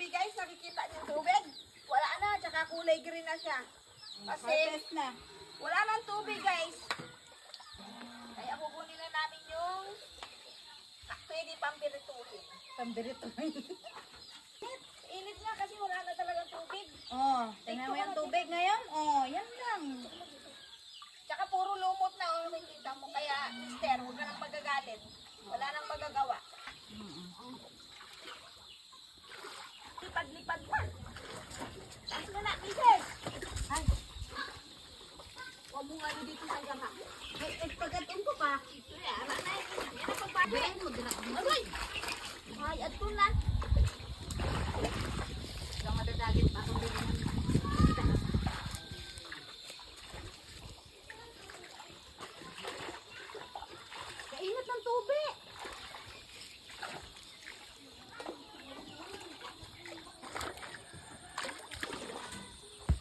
tubig guys, nakikita niyo yung tubig? Wala na, tsaka kulay green na siya. Kasi na. wala nang tubig guys. Kaya kukunin na namin yung pwede pambirituhin. Pambirituhin. Init nga kasi wala na talagang tubig. Oh, tingnan mo yung tubig ngayon. Oh, yan lang. Tsaka puro lumot na oh, nakikita mo. Kaya, mister, huwag ka nang magagalit. Wala nang magagawa. Lipad-lipad pa. Taas mo na, mister. Ay. Huwag mo nga dito sa gama. Ay, pagkatun ko pa. Yan na. Yan ang pagpapit. Aray! Ay, ato na. Ikaw madadagit pa kung bilhin. Kainit ng tubig.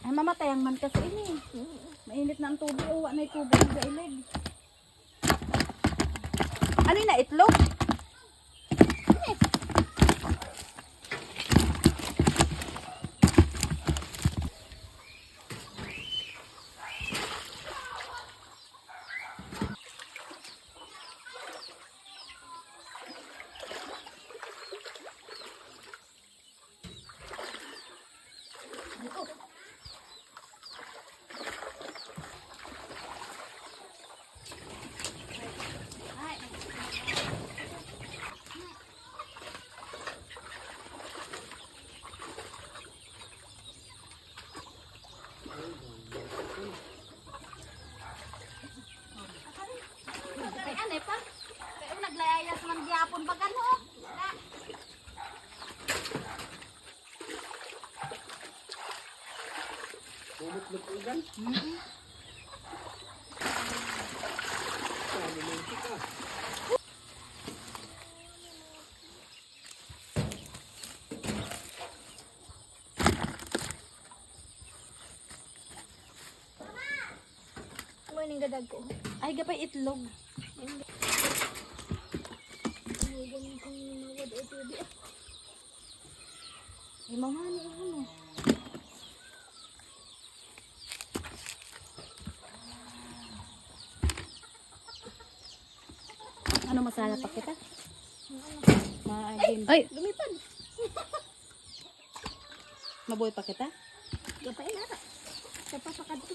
Ay, mamatay ang man kasi ini. Mainit na ang tubig. Uwa na yung tubig sa ilig. Ano yun na, itlog? Ay, ano pa? Kaya naglayayas man gyapon pag ano. Wala. Lumot-lutugan. Ano yung gadag ko? Ay, gapay itlog. Ay, mga ano. Ano masala pa kita? Ay, Lumipad. mabuhay pa kita? Gapay na. Sa papakad ko.